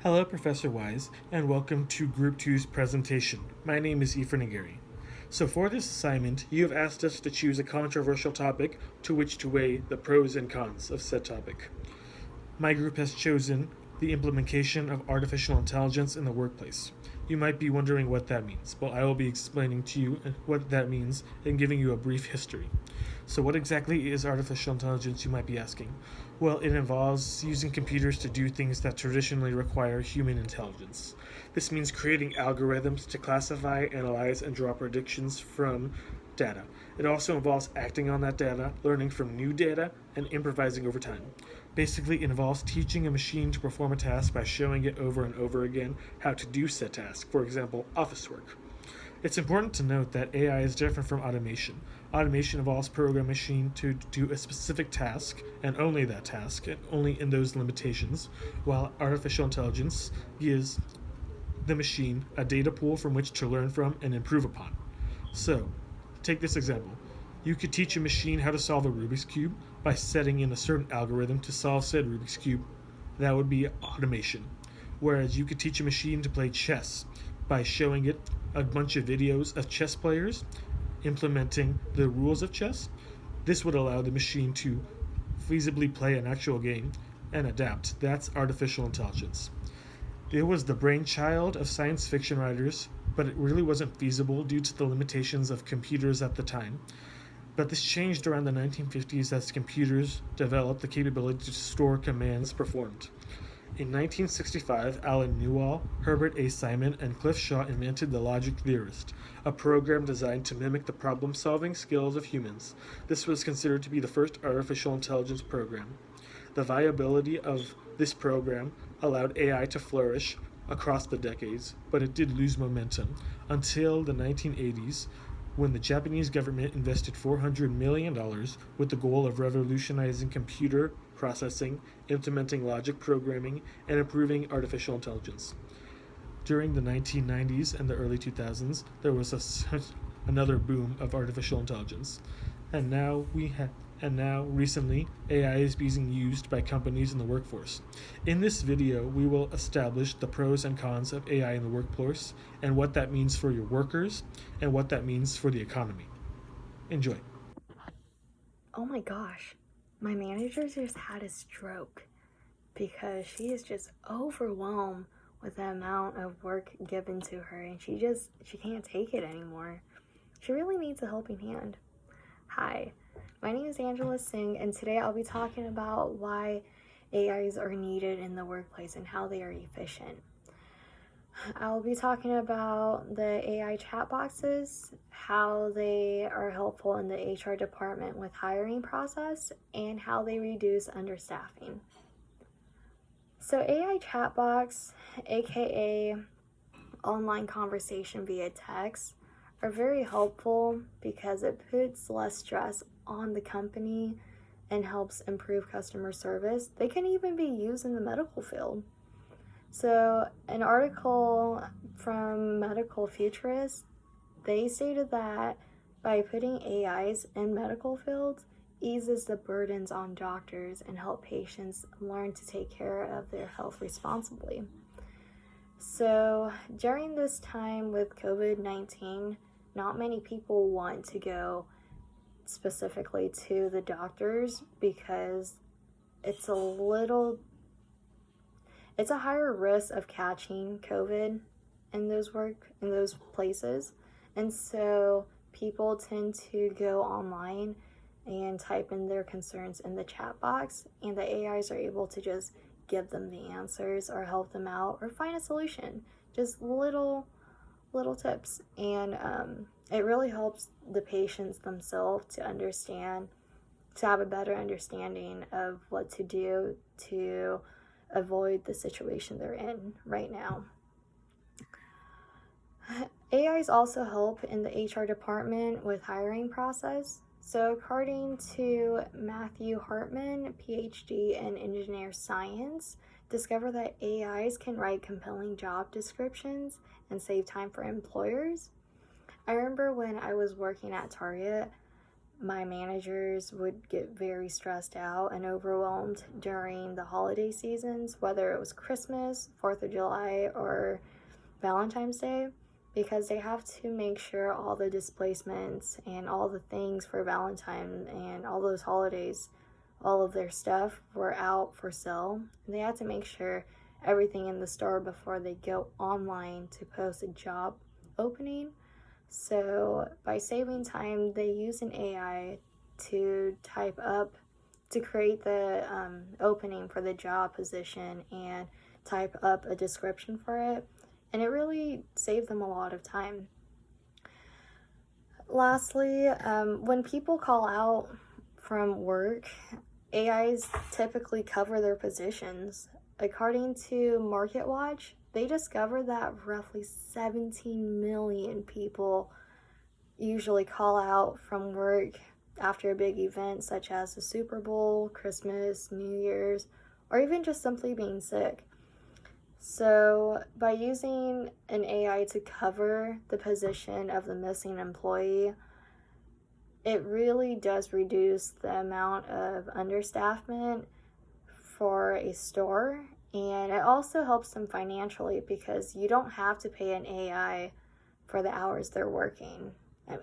Hello, Professor Wise, and welcome to Group Two's presentation. My name is Ephraim Nagari. So for this assignment, you have asked us to choose a controversial topic to which to weigh the pros and cons of said topic. My group has chosen the implementation of artificial intelligence in the workplace. You might be wondering what that means. Well, I will be explaining to you what that means and giving you a brief history. So, what exactly is artificial intelligence, you might be asking? Well, it involves using computers to do things that traditionally require human intelligence. This means creating algorithms to classify, analyze, and draw predictions from data. It also involves acting on that data, learning from new data, and improvising over time. Basically, it involves teaching a machine to perform a task by showing it over and over again how to do said task, for example, office work. It's important to note that AI is different from automation. Automation involves programming a machine to do a specific task, and only that task, and only in those limitations, while artificial intelligence gives the machine a data pool from which to learn from and improve upon. So, take this example. You could teach a machine how to solve a Rubik's Cube by setting in a certain algorithm to solve said Rubik's Cube. That would be automation. Whereas you could teach a machine to play chess by showing it a bunch of videos of chess players implementing the rules of chess. This would allow the machine to feasibly play an actual game and adapt. That's artificial intelligence. It was the brainchild of science fiction writers, but it really wasn't feasible due to the limitations of computers at the time. But this changed around the 1950s as computers developed the capability to store commands performed. In 1965, Alan Newall, Herbert A. Simon, and Cliff Shaw invented the Logic Theorist, a program designed to mimic the problem-solving skills of humans. This was considered to be the first artificial intelligence program. The viability of this program allowed AI to flourish across the decades, but it did lose momentum until the 1980s, when the Japanese government invested $400 million with the goal of revolutionizing computer processing, implementing logic programming, and improving artificial intelligence. During the 1990s and the early 2000s, there was another boom of artificial intelligence. And now recently, AI is being used by companies in the workforce. In this video, we will establish the pros and cons of AI in the workforce and what that means for your workers and what that means for the economy. Enjoy. Oh my gosh, my manager just had a stroke because she is just overwhelmed with the amount of work given to her, and she can't take it anymore. She really needs a helping hand. Hi, my name is Angela Singh, and today I'll be talking about why AIs are needed in the workplace and how they are efficient. I'll be talking about the AI chat boxes, how they are helpful in the HR department with hiring process, and how they reduce understaffing. So AI chat box, aka online conversation via text, are very helpful because it puts less stress on the company and helps improve customer service. They can even be used in the medical field. So, an article from Medical Futurist, they stated that by putting AIs in medical fields eases the burdens on doctors and help patients learn to take care of their health responsibly. So, during this time with COVID-19, not many people want to go specifically to the doctors because it's a higher risk of catching COVID in those places. And so people tend to go online and type in their concerns in the chat box, and the AIs are able to just give them the answers or help them out or find a solution. Just little tips. And it really helps the patients themselves to have a better understanding of what to do to avoid the situation they're in right now. AIs also help in the HR department with hiring process. So according to Matthew Hartman, PhD in engineer science, discovered that AIs can write compelling job descriptions and save time for employers. I remember when I was working at Target, my managers would get very stressed out and overwhelmed during the holiday seasons, whether it was Christmas, 4th of July, or Valentine's Day, because they have to make sure all the displacements and all the things for Valentine and all those holidays, all of their stuff were out for sale. And they had to make sure everything in the store before they go online to post a job opening. So by saving time, they use an AI to type up, to create the opening for the job position and type up a description for it. And it really saved them a lot of time. Lastly, when people call out from work, AIs typically cover their positions. According to MarketWatch, they discovered that roughly 17 million people usually call out from work after a big event such as the Super Bowl, Christmas, New Year's, or even just simply being sick. So by using an AI to cover the position of the missing employee, it really does reduce the amount of understaffment for a store, and it also helps them financially because you don't have to pay an AI for the hours they're working.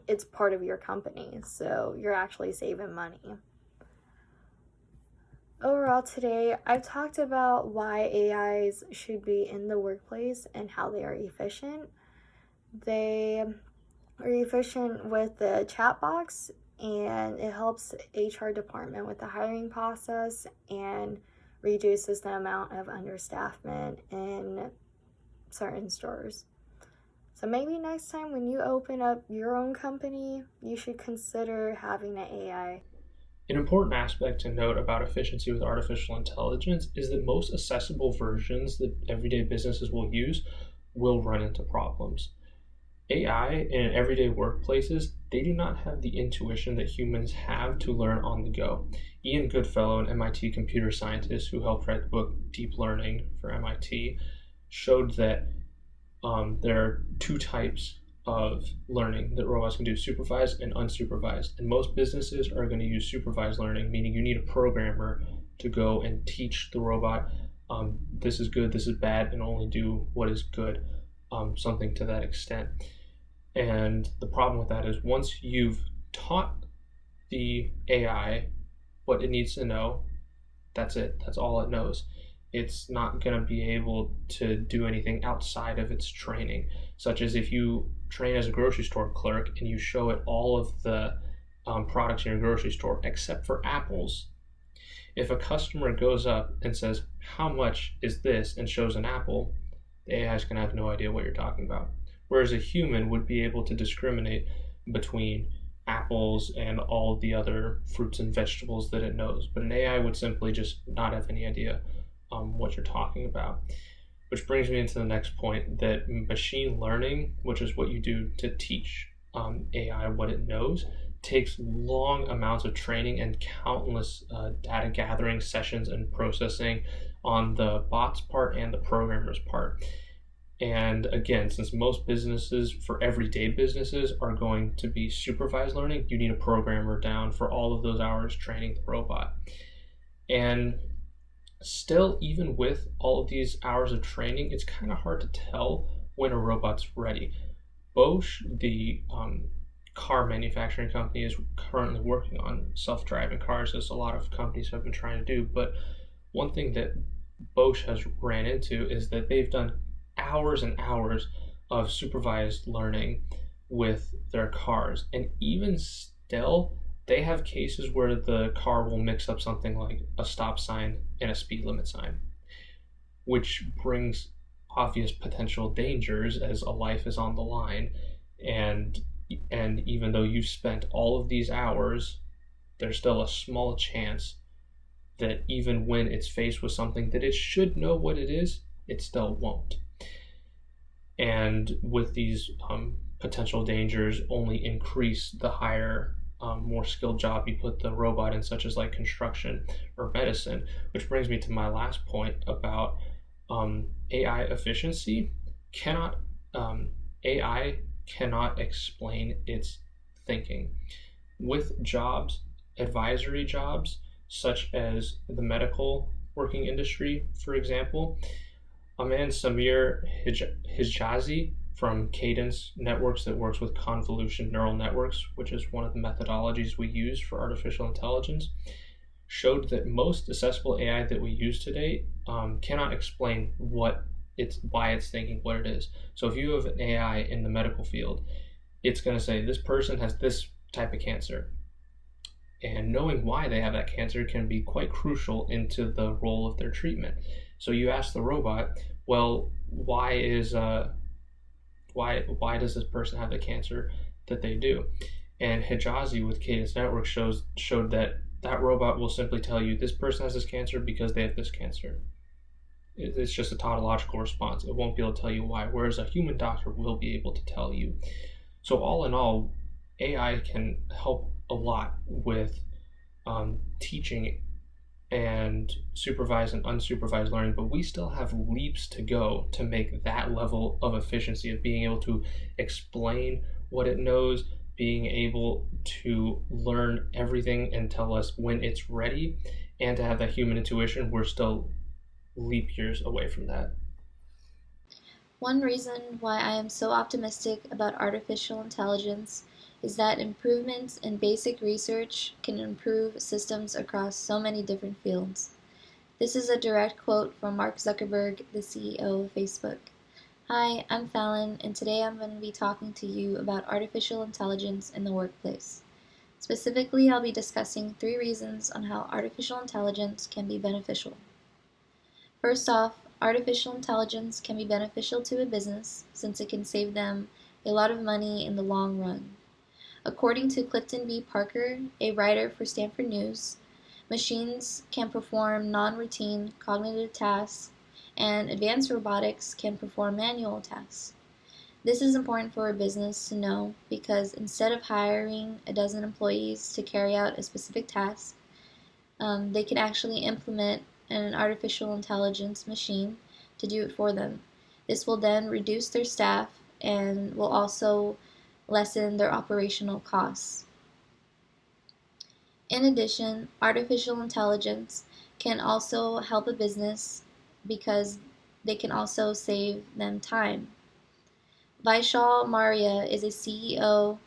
It's part of your company, so you're actually saving money. Overall today, I've talked about why AIs should be in the workplace and how they are efficient. They are efficient with the chat box, and it helps HR department with the hiring process and reduces the amount of understaffment in certain stores. So maybe next time when you open up your own company, you should consider having an AI. An important aspect to note about efficiency with artificial intelligence is that most accessible versions that everyday businesses will use will run into problems. AI in everyday workplaces, they do not have the intuition that humans have to learn on the go. Ian Goodfellow, an MIT computer scientist who helped write the book Deep Learning for MIT, showed that there are two types of learning that robots can do: supervised and unsupervised. And most businesses are going to use supervised learning, meaning you need a programmer to go and teach the robot, this is good, this is bad, and only do what is good, something to that extent. And the problem with that is once you've taught the AI what it needs to know, that's it. That's all it knows. It's not going to be able to do anything outside of its training, such as if you train as a grocery store clerk and you show it all of the products in your grocery store except for apples. If a customer goes up and says, "How much is this?" and shows an apple, the AI is going to have no idea what you're talking about. Whereas a human would be able to discriminate between apples and all of the other fruits and vegetables that it knows. But an AI would simply just not have any idea what you're talking about. Which brings me into the next point, that machine learning, which is what you do to teach AI what it knows, takes long amounts of training and countless data gathering sessions and processing on the bot's part and the programmer's part. And again, since most businesses, for everyday businesses, are going to be supervised learning, you need a programmer down for all of those hours training the robot. And still, even with all of these hours of training, it's kind of hard to tell when a robot's ready. Bosch, the car manufacturing company, is currently working on self-driving cars, as a lot of companies have been trying to do. But one thing that Bosch has ran into is that they've done hours and hours of supervised learning with their cars. And even still, they have cases where the car will mix up something like a stop sign and a speed limit sign, which brings obvious potential dangers as a life is on the line. And even though you've spent all of these hours, there's still a small chance that even when it's faced with something that it should know what it is, it still won't. And with these potential dangers only increase the higher, more skilled job you put the robot in, such as like construction or medicine, which brings me to my last point about AI efficiency. AI cannot explain its thinking. With jobs, advisory jobs, such as the medical working industry, for example, a man, Samir Hijazi from Cadence Networks, that works with convolution neural networks, which is one of the methodologies we use for artificial intelligence, showed that most accessible AI that we use today cannot explain why it's thinking what it is. So if you have an AI in the medical field, it's going to say this person has this type of cancer, and knowing why they have that cancer can be quite crucial into the role of their treatment. So you ask the robot, well, why does this person have the cancer that they do? And Hijazi with Cadence Network showed that robot will simply tell you this person has this cancer because they have this cancer. It's just a tautological response. It won't be able to tell you why, whereas a human doctor will be able to tell you. So all in all, AI can help a lot with teaching and supervised and unsupervised learning, but we still have leaps to go to make that level of efficiency of being able to explain what it knows, being able to learn everything and tell us when it's ready, and to have that human intuition. We're still leap years away from that. One reason why I am so optimistic about artificial intelligence is that improvements in basic research can improve systems across so many different fields. This is a direct quote from Mark Zuckerberg, the CEO of Facebook. Hi, I'm Fallon, and today I'm going to be talking to you about artificial intelligence in the workplace. Specifically, I'll be discussing 3 reasons on how artificial intelligence can be beneficial. First off, artificial intelligence can be beneficial to a business since it can save them a lot of money in the long run. According to Clifton B. Parker, a writer for Stanford News, machines can perform non-routine cognitive tasks, and advanced robotics can perform manual tasks. This is important for a business to know because instead of hiring a dozen employees to carry out a specific task, they can actually implement an artificial intelligence machine to do it for them. This will then reduce their staff and will also lessen their operational costs. In addition, artificial intelligence can also help a business because they can also save them time. Vishal Maria is a CEO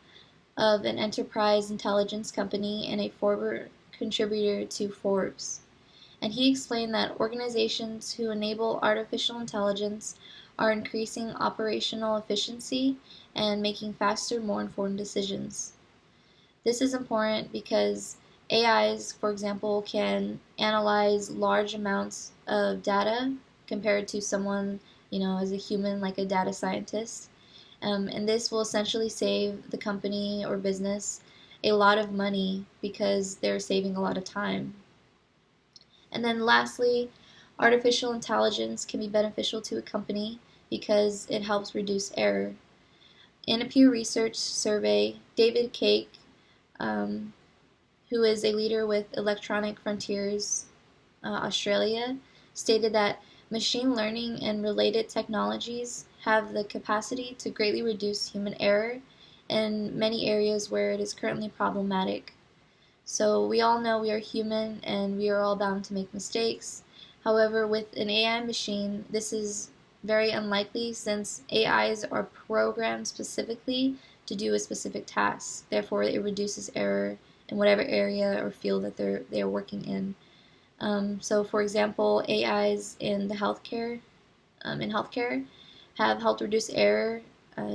of an enterprise intelligence company and a former contributor to Forbes. And he explained that organizations who enable artificial intelligence are increasing operational efficiency and making faster, more informed decisions. This is important because AIs, for example, can analyze large amounts of data compared to someone, as a human, like a data scientist. And this will essentially save the company or business a lot of money because they're saving a lot of time. And then lastly, artificial intelligence can be beneficial to a company because it helps reduce error. In a Pew Research survey, David Cake, who is a leader with Electronic Frontiers Australia, stated that machine learning and related technologies have the capacity to greatly reduce human error in many areas where it is currently problematic. So we all know we are human and we are all bound to make mistakes. However, with an AI machine, this is very unlikely since AIs are programmed specifically to do a specific task. Therefore, it reduces error in whatever area or field that they're working in. So, for example, AIs in healthcare have helped reduce error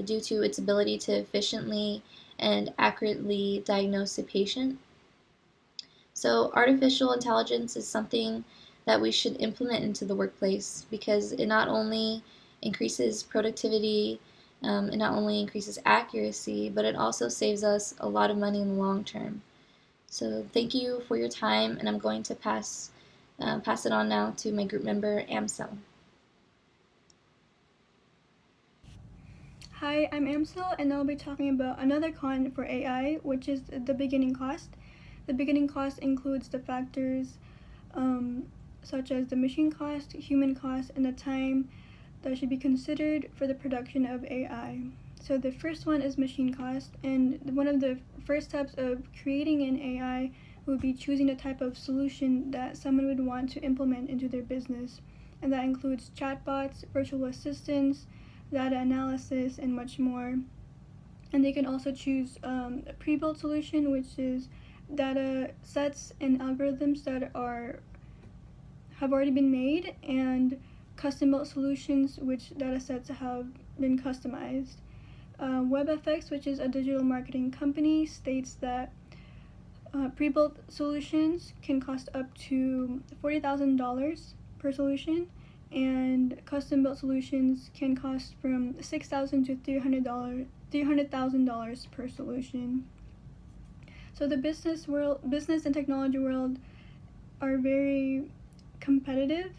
due to its ability to efficiently and accurately diagnose a patient. So artificial intelligence is something that we should implement into the workplace because it not only increases productivity, it not only increases accuracy, but it also saves us a lot of money in the long term. So thank you for your time, and I'm going to pass it on now to my group member, Amsel. Hi, I'm Amsel, and I'll be talking about another con for AI, which is the beginning cost. The beginning cost includes the factors such as the machine cost, human cost, and the time that should be considered for the production of AI. So the first one is machine cost, and one of the first steps of creating an AI would be choosing the type of solution that someone would want to implement into their business. And that includes chatbots, virtual assistants, data analysis, and much more. And they can also choose a pre-built solution, which is data sets and algorithms that have already been made, and custom-built solutions, which data sets have been customized. WebFX, which is a digital marketing company, states that pre-built solutions can cost up to $40,000 per solution, and custom-built solutions can cost from $6,000 to $300,000 per solution. So the business and technology world are very competitive.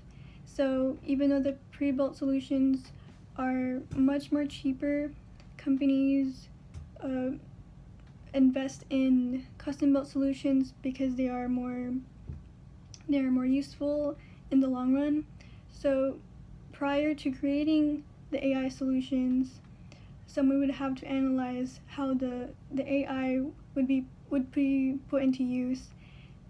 So even though the pre-built solutions are much more cheaper, companies invest in custom-built solutions because they are more useful in the long run. So prior to creating the AI solutions, someone would have to analyze how the AI would be put into use,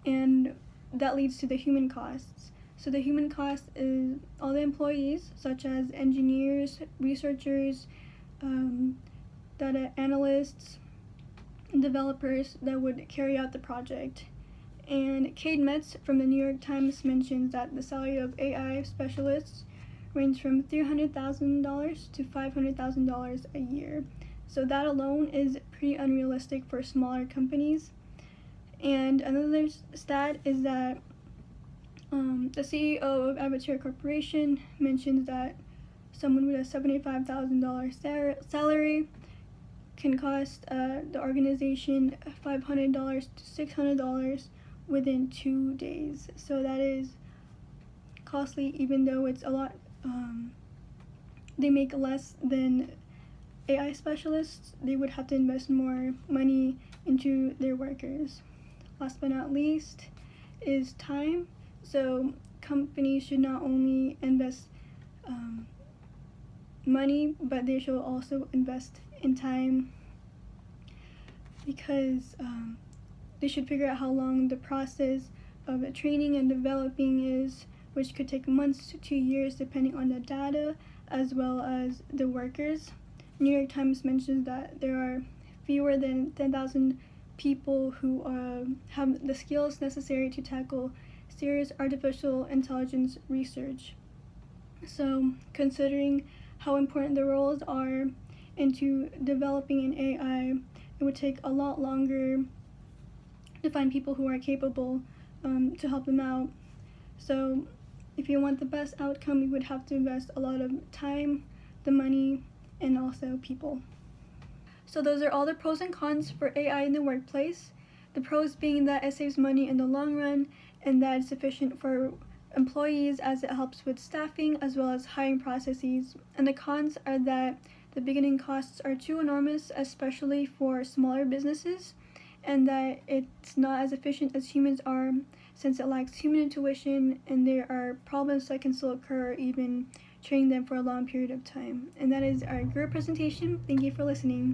and that leads to the human costs. So the human cost is all the employees, such as engineers, researchers, data analysts, and developers that would carry out the project. And Cade Metz from the New York Times mentions that the salary of AI specialists range from $300,000 to $500,000 a year. So that alone is pretty unrealistic for smaller companies. And another stat is that the CEO of Avatar Corporation mentions that someone with a $75,000 salary can cost the organization $500 to $600 within 2 days. So that is costly, even though it's a lot. They make less than AI specialists. They would have to invest more money into their workers. Last but not least is time. So companies should not only invest money, but they should also invest in time, because they should figure out how long the process of training and developing is, which could take months to 2 years depending on the data as well as the workers. New York Times mentions that there are fewer than 10,000 people who have the skills necessary to tackle serious artificial intelligence research. So, considering how important the roles are into developing an AI, it would take a lot longer to find people who are capable to help them out. So, if you want the best outcome, you would have to invest a lot of time, the money, and also people. So those are all the pros and cons for AI in the workplace. The pros being that it saves money in the long run, and that it's efficient for employees as it helps with staffing as well as hiring processes. And the cons are that the beginning costs are too enormous, especially for smaller businesses, and that it's not as efficient as humans are, since it lacks human intuition, and there are problems that can still occur even training them for a long period of time. And that is our group presentation. Thank you for listening.